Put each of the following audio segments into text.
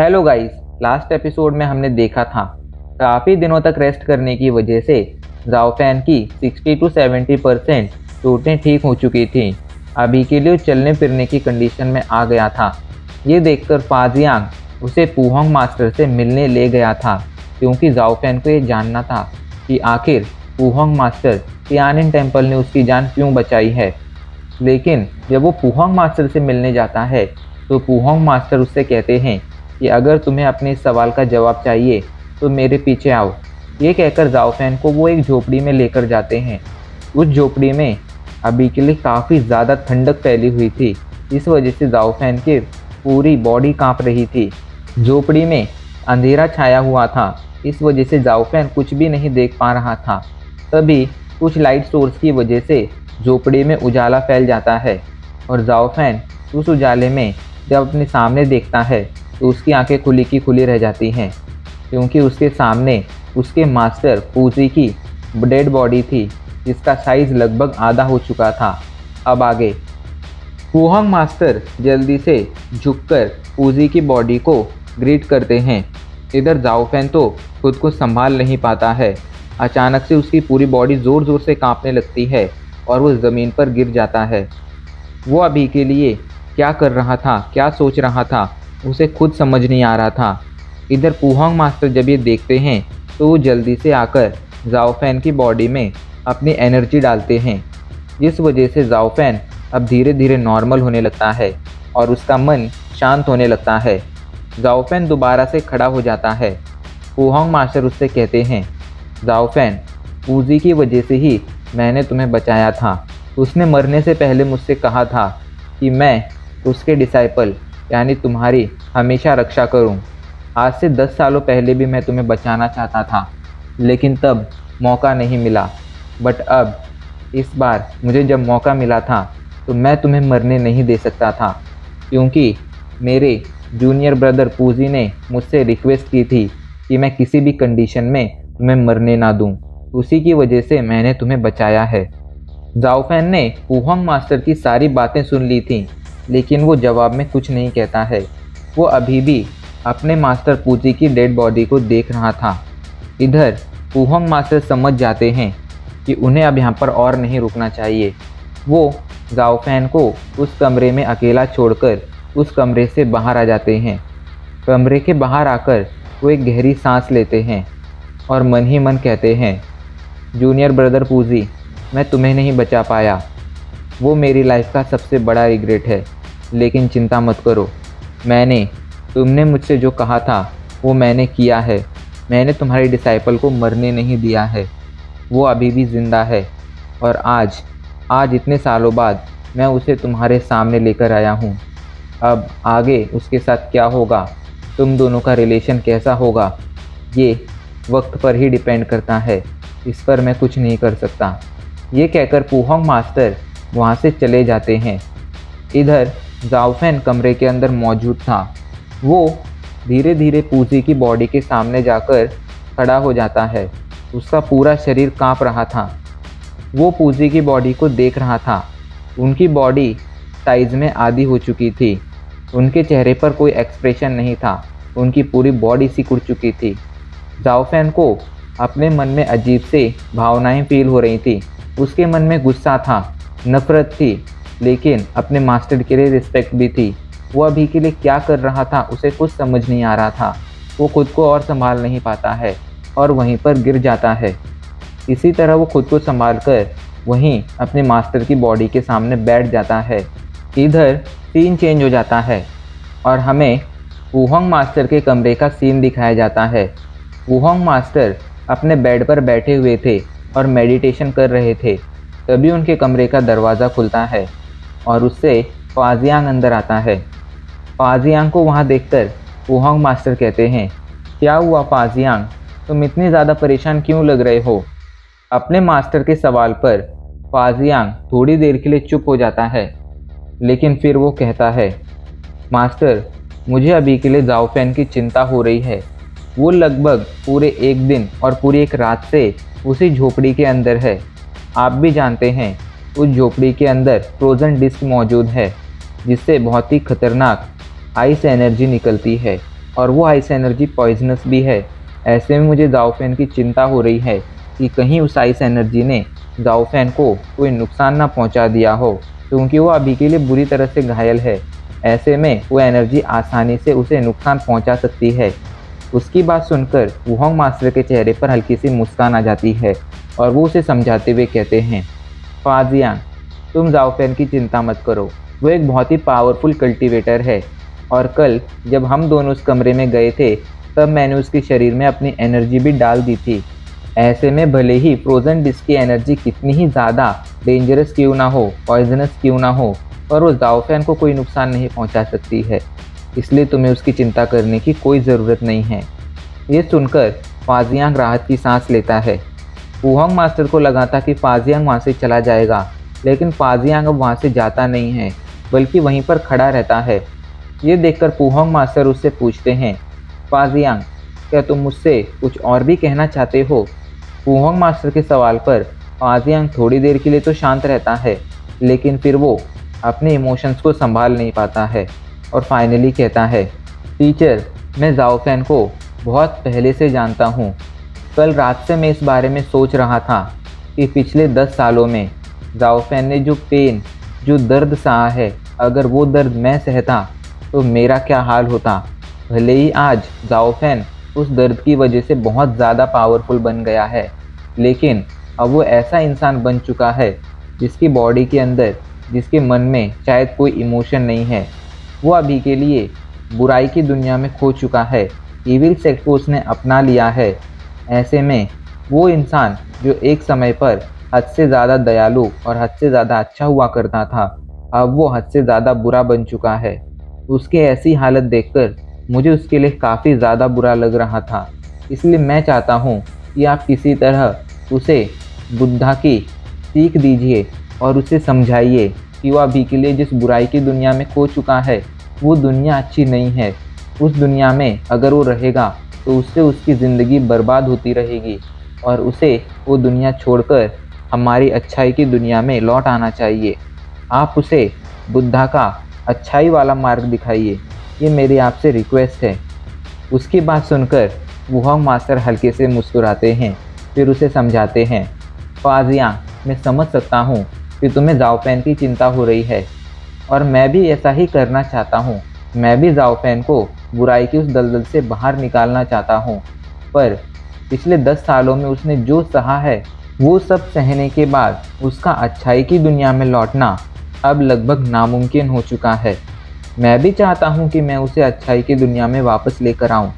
Hello guys. Last episode में हमने देखा था काफ़ी दिनों तक रेस्ट करने की वजह से जाओफैन की 60 to 70% चोटें ठीक हो चुकी थीं। अभी के लिए वो चलने फिरने की कंडीशन में आ गया था। ये देखकर फाजियांग उसे पुहोंग मास्टर से मिलने ले गया था, क्योंकि जाओफैन को ये जानना था कि आखिर पुहोंग मास्टर तियानिन टेम्पल ने उसकी जान क्यों बचाई है। लेकिन जब वो पुहोंग मास्टर से मिलने जाता है तो पुहोंग मास्टर उससे कहते हैं कि अगर तुम्हें अपने इस सवाल का जवाब चाहिए तो मेरे पीछे आओ। ये कहकर जाओफैन को वो एक झोपड़ी में लेकर जाते हैं। उस झोपड़ी में अभी के लिए काफ़ी ज़्यादा ठंडक फैली हुई थी। इस वजह से जाओफैन की पूरी बॉडी कांप रही थी। झोपड़ी में अंधेरा छाया हुआ था, इस वजह से जाओफैन कुछ भी नहीं देख पा रहा था। तभी कुछ लाइट सोर्स की वजह से झोपड़ी में उजाला फैल जाता है और जाओफैन उस उजाले में जब अपने सामने देखता है तो उसकी आंखें खुली की खुली रह जाती हैं, क्योंकि उसके सामने उसके मास्टर पूजी की डेड बॉडी थी, जिसका साइज़ लगभग आधा हो चुका था। अब आगे पुहोंग मास्टर जल्दी से झुककर पूजी की बॉडी को ग्रीट करते हैं। इधर जाओफैन तो खुद को संभाल नहीं पाता है। अचानक से उसकी पूरी बॉडी ज़ोर ज़ोर से कांपने लगती है और वो ज़मीन पर गिर जाता है। वो अभी के लिए क्या कर रहा था, क्या सोच रहा था, उसे खुद समझ नहीं आ रहा था। इधर पुहोंग मास्टर जब ये देखते हैं तो वो जल्दी से आकर जाओफैन की बॉडी में अपनी एनर्जी डालते हैं, जिस वजह से जाओफैन अब धीरे धीरे नॉर्मल होने लगता है और उसका मन शांत होने लगता है। जाओफैन दोबारा से खड़ा हो जाता है। पुहोंग मास्टर उससे कहते हैं, जाओफैन, पूजी की वजह से ही मैंने तुम्हें बचाया था। उसने मरने से पहले मुझसे कहा था कि मैं उसके डिसाइपल यानी तुम्हारी हमेशा रक्षा करूं। आज से 10 सालों पहले भी मैं तुम्हें बचाना चाहता था, लेकिन तब मौका नहीं मिला। बट अब इस बार मुझे जब मौका मिला था तो मैं तुम्हें मरने नहीं दे सकता था, क्योंकि मेरे जूनियर ब्रदर पूजी ने मुझसे रिक्वेस्ट की थी कि मैं किसी भी कंडीशन में तुम्हें मरने ना दूं। उसी की वजह से मैंने तुम्हें बचाया है। जाओफैन ने पुहोंग मास्टर की सारी बातें सुन ली थीं, लेकिन वो जवाब में कुछ नहीं कहता है। वो अभी भी अपने मास्टर पूजी की डेड बॉडी को देख रहा था। इधर पुहोंग मास्टर समझ जाते हैं कि उन्हें अब यहाँ पर और नहीं रुकना चाहिए। वो जाओफैन को उस कमरे में अकेला छोड़कर उस कमरे से बाहर आ जाते हैं। कमरे के बाहर आकर वो एक गहरी सांस लेते हैं और मन ही मन कहते हैं, जूनियर ब्रदर पूजी, मैं तुम्हें नहीं बचा पाया। वो मेरी लाइफ का सबसे बड़ा रिग्रेट है, लेकिन चिंता मत करो। तुमने मुझसे जो कहा था वो मैंने किया है। मैंने तुम्हारे डिसाइपल को मरने नहीं दिया है। वो अभी भी ज़िंदा है और आज इतने सालों बाद मैं उसे तुम्हारे सामने लेकर आया हूँ। अब आगे उसके साथ क्या होगा, तुम दोनों का रिलेशन कैसा होगा, ये वक्त पर ही डिपेंड करता है। इस पर मैं कुछ नहीं कर सकता। ये कहकर पुहोंग मास्टर वहाँ से चले जाते हैं। इधर जाओफैन कमरे के अंदर मौजूद था। वो धीरे धीरे पूजी की बॉडी के सामने जाकर खड़ा हो जाता है। उसका पूरा शरीर कांप रहा था। वो पूजी की बॉडी को देख रहा था। उनकी बॉडी साइज में आधी हो चुकी थी। उनके चेहरे पर कोई एक्सप्रेशन नहीं था। उनकी पूरी बॉडी सिकुड़ चुकी थी। जाओफैन को अपने मन में अजीब से भावनाएं फील हो रही थी। उसके मन में गुस्सा था, नफरत थी, लेकिन अपने मास्टर के लिए रिस्पेक्ट भी थी। वो अभी के लिए क्या कर रहा था उसे कुछ समझ नहीं आ रहा था। वो खुद को और संभाल नहीं पाता है और वहीं पर गिर जाता है। इसी तरह वो खुद को संभाल कर वहीं अपने मास्टर की बॉडी के सामने बैठ जाता है। इधर सीन चेंज हो जाता है और हमें पुहोंग मास्टर के कमरे का सीन दिखाया जाता है। पुहोंग मास्टर अपने बेड पर बैठे हुए थे और मेडिटेशन कर रहे थे। तभी उनके कमरे का दरवाज़ा खुलता है और उससे फाजियांग अंदर आता है। फाजियांग को वहाँ देखकर पुहोंग मास्टर कहते हैं, क्या हुआ फाजियांग, तुम इतने ज़्यादा परेशान क्यों लग रहे हो। अपने मास्टर के सवाल पर फाजियांग थोड़ी देर के लिए चुप हो जाता है, लेकिन फिर वो कहता है, मास्टर, मुझे अभी के लिए जाओफैन की चिंता हो रही है। वो लगभग पूरे एक दिन और पूरी एक रात से उसी झोपड़ी के अंदर है। आप भी जानते हैं उस झोपड़ी के अंदर फ्रोज़न डिस्क मौजूद है, जिससे बहुत ही खतरनाक आइस एनर्जी निकलती है और वो आइस एनर्जी पॉइजनस भी है। ऐसे में मुझे जाओफेन की चिंता हो रही है कि कहीं उस आइस एनर्जी ने जाओफेन को कोई नुकसान ना पहुंचा दिया हो, क्योंकि वो अभी के लिए बुरी तरह से घायल है। ऐसे में वो एनर्जी आसानी से उसे नुकसान पहुंचा सकती है। उसकी बात सुनकर वुहोंग मास्टर के चेहरे पर हल्की सी मुस्कान आ जाती है और वो उसे समझाते हुए कहते हैं, फाजियांग, तुम जाओफेन की चिंता मत करो। वो एक बहुत ही पावरफुल कल्टीवेटर है और कल जब हम दोनों उस कमरे में गए थे तब मैंने उसके शरीर में अपनी एनर्जी भी डाल दी थी। ऐसे में भले ही फ्रोजन डिस्क की एनर्जी कितनी ही ज़्यादा डेंजरस क्यों ना हो, पॉइजनस क्यों ना हो, पर वो जाओफेन को कोई नुकसान नहीं पहुंचा सकती है। इसलिए तुम्हें उसकी चिंता करने की कोई ज़रूरत नहीं है। ये सुनकर फाजियांग राहत की सांस लेता है। वुहोंग मास्टर को लगा था कि फाजियांग वहाँ से चला जाएगा, लेकिन फाजियांग अब वहाँ से जाता नहीं है, बल्कि वहीं पर खड़ा रहता है। ये देखकर वुहोंग मास्टर उससे पूछते हैं, फाजियांग, क्या तुम मुझसे कुछ और भी कहना चाहते हो? वुहोंग मास्टर के सवाल पर फाजियांग थोड़ी देर के लिए तो शांत रहता है, लेकिन फिर वो अपने इमोशंस को संभाल नहीं पाता है और फाइनली कहता है, टीचर, मैं जाओफेन को बहुत पहले से जानता हूँ। कल रात से मैं इस बारे में सोच रहा था कि पिछले 10 सालों में जाओफेन ने जो पेन, जो दर्द सहा है, अगर वो दर्द मैं सहता तो मेरा क्या हाल होता। भले ही आज जाओफेन उस दर्द की वजह से बहुत ज़्यादा पावरफुल बन गया है, लेकिन अब वो ऐसा इंसान बन चुका है जिसकी बॉडी के अंदर, जिसके मन में शायद कोई इमोशन नहीं है। वो अभी के लिए बुराई की दुनिया में खो चुका है, इविल सेक्ट को उसने अपना लिया है। ऐसे में वो इंसान जो एक समय पर हद से ज़्यादा दयालु और हद से ज़्यादा अच्छा हुआ करता था, अब वो हद से ज़्यादा बुरा बन चुका है। उसकी ऐसी हालत देखकर मुझे उसके लिए काफ़ी ज़्यादा बुरा लग रहा था। इसलिए मैं चाहता हूँ कि आप किसी तरह उसे बुद्धा की सीख दीजिए और उसे समझाइए कि वो अभी के लिए जिस बुराई की दुनिया में खो चुका है, वो दुनिया अच्छी नहीं है। उस दुनिया में अगर वो रहेगा तो उससे उसकी ज़िंदगी बर्बाद होती रहेगी और उसे वो दुनिया छोड़कर हमारी अच्छाई की दुनिया में लौट आना चाहिए। आप उसे बुद्धा का अच्छाई वाला मार्ग दिखाइए, ये मेरी आपसे रिक्वेस्ट है। उसकी बात सुनकर वुहोंग मास्टर हल्के से मुस्कुराते हैं, फिर उसे समझाते हैं, फाजियांग, मैं समझ सकता हूँ कि तुम्हें जाओफेन की चिंता हो रही है और मैं भी ऐसा ही करना चाहता हूँ। मैं भी जाओफेन को बुराई की उस दलदल से बाहर निकालना चाहता हूँ, पर पिछले 10 सालों में उसने जो सहा है, वो सब सहने के बाद उसका अच्छाई की दुनिया में लौटना अब लगभग नामुमकिन हो चुका है। मैं भी चाहता हूँ कि मैं उसे अच्छाई की दुनिया में वापस लेकर आऊँ,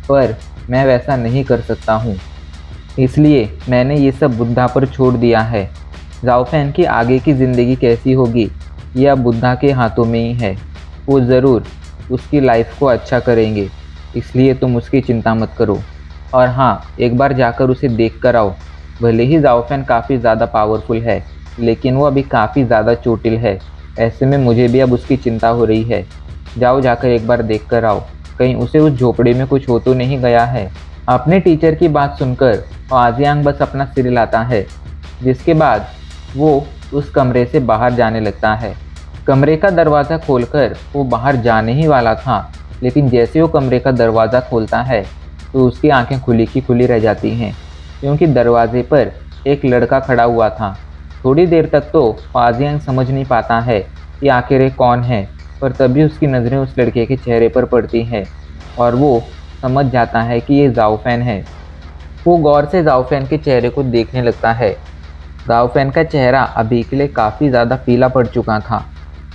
पर मैं वैसा नहीं कर सकता हूँ। इसलिए मैंने ये सब बुद्धा पर छोड़ दिया है। जाओफेन की आगे की ज़िंदगी कैसी होगी, यह अब बुद्धा के हाथों में ही है। वो ज़रूर उसकी लाइफ को अच्छा करेंगे, इसलिए तुम उसकी चिंता मत करो। और हाँ, एक बार जाकर उसे देख कर आओ। भले ही जाओफेन काफ़ी ज़्यादा पावरफुल है, लेकिन वो अभी काफ़ी ज़्यादा चोटिल है। ऐसे में मुझे भी अब उसकी चिंता हो रही है। जाओ, जाकर एक बार देख कर आओ, कहीं उसे उस झोपड़ी में कुछ हो तो नहीं गया है। अपने टीचर की बात सुनकर फाजियांग बस अपना सिर हिलाता है, जिसके बाद वो उस कमरे से बाहर जाने लगता है। कमरे का दरवाज़ा खोलकर वो बाहर जाने ही वाला था, लेकिन जैसे वो कमरे का दरवाज़ा खोलता है तो उसकी आंखें खुली की खुली रह जाती हैं, क्योंकि दरवाजे पर एक लड़का खड़ा हुआ था। थोड़ी देर तक तो फाजियांग समझ नहीं पाता है कि आखिर ये कौन है, पर तभी उसकी नज़रें उस लड़के के चेहरे पर पड़ती हैं और वो समझ जाता है कि ये जाओफेन है। वो गौर से जाओफेन के चेहरे को देखने लगता है। जाओफेन का चेहरा अभी के लिए काफ़ी ज़्यादा पीला पड़ चुका था।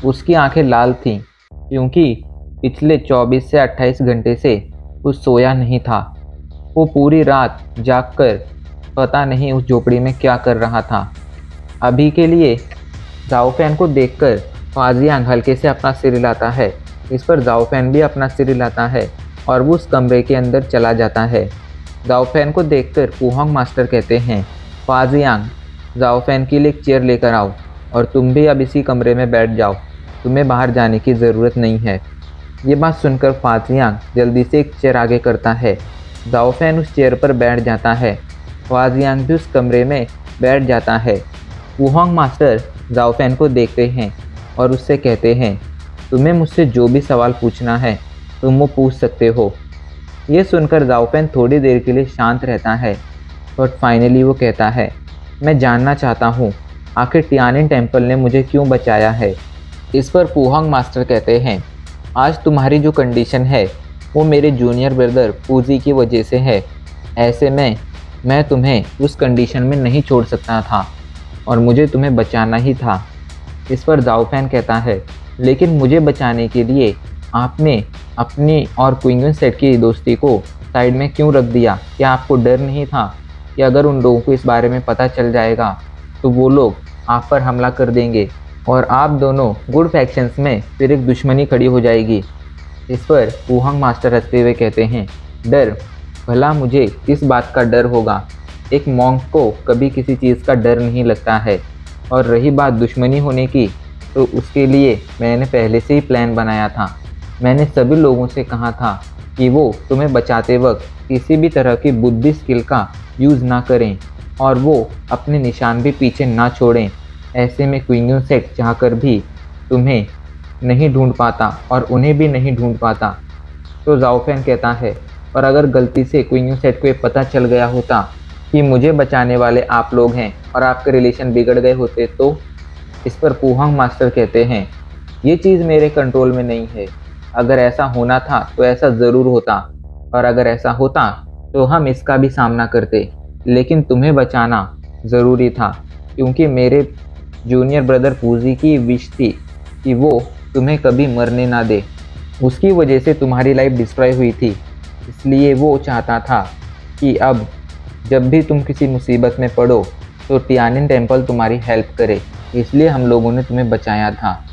उसकी आंखें लाल थीं, क्योंकि पिछले 24 से 28 घंटे से वो सोया नहीं था। वो पूरी रात जागकर पता नहीं उस झोपड़ी में क्या कर रहा था। अभी के लिए जाओफेन को देखकर फाजियांग हल्के से अपना सिर हिलाता है। इस पर जाओफेन भी अपना सिर हिलाता है और वो उस कमरे के अंदर चला जाता है। जाओफेन को देखकर वुहोंग मास्टर कहते हैं, फाजियांग, जाओफेन के लिए एक चेयर लेकर आओ और तुम भी अब इसी कमरे में बैठ जाओ। तुम्हें बाहर जाने की ज़रूरत नहीं है। ये बात सुनकर फाजियांग जल्दी से एक चेयर आगे करता है। जाओफेन उस चेयर पर बैठ जाता है। फाजियांग भी उस कमरे में बैठ जाता है। वुहोंग मास्टर जाओफेन को देखते हैं और उससे कहते हैं, तुम्हें मुझसे जो भी सवाल पूछना है तुम वो पूछ सकते हो। ये सुनकर जाओफेन थोड़ी देर के लिए शांत रहता है, बट फाइनली वो कहता है, मैं जानना चाहता हूँ आखिर टियानिन टेम्पल ने मुझे क्यों बचाया है। इस पर पुहांग मास्टर कहते हैं, आज तुम्हारी जो कंडीशन है वो मेरे जूनियर ब्रदर पूजी की वजह से है। ऐसे में मैं तुम्हें उस कंडीशन में नहीं छोड़ सकता था और मुझे तुम्हें बचाना ही था। इस पर जाओफेन कहता है, लेकिन मुझे बचाने के लिए आपने अपनी और क्विंगन सेट की दोस्ती को साइड में क्यों रख दिया? क्या आपको डर नहीं था कि अगर उन लोगों को इस बारे में पता चल जाएगा तो वो लोग आप पर हमला कर देंगे और आप दोनों गुड फैक्शंस में फिर एक दुश्मनी खड़ी हो जाएगी। इस पर पुहांग मास्टर हंसते हुए कहते हैं, डर? भला मुझे किस बात का डर होगा? एक मॉन्क को कभी किसी चीज़ का डर नहीं लगता है। और रही बात दुश्मनी होने की, तो उसके लिए मैंने पहले से ही प्लान बनाया था। मैंने सभी लोगों से कहा था कि वो तुम्हें बचाते वक्त किसी भी तरह की बुद्धि स्किल का यूज़ ना करें और वो अपने निशान भी पीछे ना छोड़ें। ऐसे में क्विंगन सेट चाहकर भी तुम्हें नहीं ढूंढ पाता और उन्हें भी नहीं ढूंढ पाता। तो जाओफेन कहता है, और अगर गलती से क्विंगन सेट को ये पता चल गया होता कि मुझे बचाने वाले आप लोग हैं और आपके रिलेशन बिगड़ गए होते तो? इस पर पुहांग मास्टर कहते हैं, ये चीज़ मेरे कंट्रोल में नहीं है। अगर ऐसा होना था तो ऐसा ज़रूर होता, और अगर ऐसा होता तो हम इसका भी सामना करते। लेकिन तुम्हें बचाना ज़रूरी था, क्योंकि मेरे जूनियर ब्रदर पूजी की विश थी कि वो तुम्हें कभी मरने ना दे। उसकी वजह से तुम्हारी लाइफ डिस्ट्रॉय हुई थी, इसलिए वो चाहता था कि अब जब भी तुम किसी मुसीबत में पड़ो तो टियानिन टेम्पल तुम्हारी हेल्प करे। इसलिए हम लोगों ने तुम्हें बचाया था।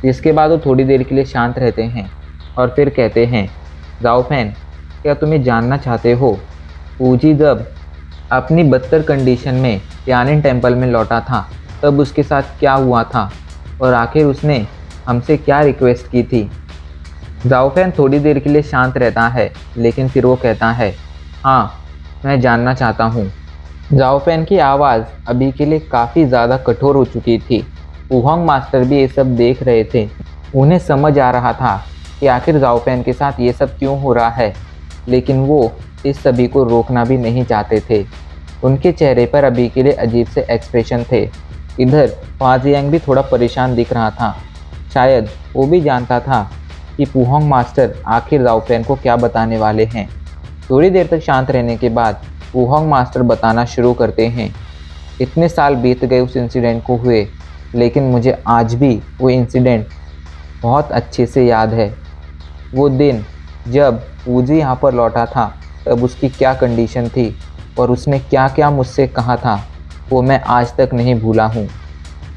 इसके बाद वो थोड़ी देर के लिए शांत रहते हैं और फिर कहते हैं, जाओफेन, क्या तुम्हें जानना चाहते हो पूजी जब अपनी बदतर कंडीशन में टियानिन टेम्पल में लौटा था तब उसके साथ क्या हुआ था और आखिर उसने हमसे क्या रिक्वेस्ट की थी? जाओफेन थोड़ी देर के लिए शांत रहता है, लेकिन फिर वो कहता है, हाँ, मैं जानना चाहता हूँ। जाओफेन की आवाज़ अभी के लिए काफ़ी ज़्यादा कठोर हो चुकी थी। पुहांग मास्टर भी ये सब देख रहे थे। उन्हें समझ आ रहा था कि आखिर जाओफेन के साथ ये सब क्यों हो रहा है, लेकिन वो इस सभी को रोकना भी नहीं चाहते थे। उनके चेहरे पर अभी के लिए अजीब से एक्सप्रेशन थे। इधर फाजियांग भी थोड़ा परेशान दिख रहा था। शायद वो भी जानता था कि पुहांग मास्टर आखिर जाओफेन को क्या बताने वाले हैं। थोड़ी देर तक शांत रहने के बाद पुहांग मास्टर बताना शुरू करते हैं, इतने साल बीत गए उस इंसिडेंट को हुए, लेकिन मुझे आज भी वो इंसिडेंट बहुत अच्छे से याद है। वो दिन जब पूजी यहाँ पर लौटा था तब उसकी क्या कंडीशन थी और उसने क्या क्या मुझसे कहा था, वो मैं आज तक नहीं भूला हूँ।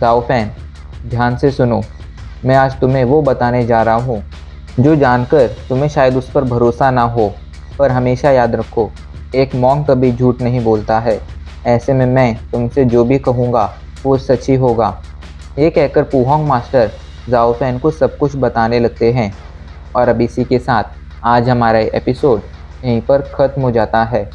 जाओफेन, ध्यान से सुनो, मैं आज तुम्हें वो बताने जा रहा हूँ जो जानकर तुम्हें शायद उस पर भरोसा ना हो, पर हमेशा याद रखो, एक मॉन्क कभी झूठ नहीं बोलता है। ऐसे में मैं तुमसे जो भी कहूँगा वो सच ही होगा। ये कहकर पुहांग मास्टर जाओफेन को सब कुछ बताने लगते हैं। और अब इसी के साथ आज हमारा एपिसोड यहीं पर ख़त्म हो जाता है।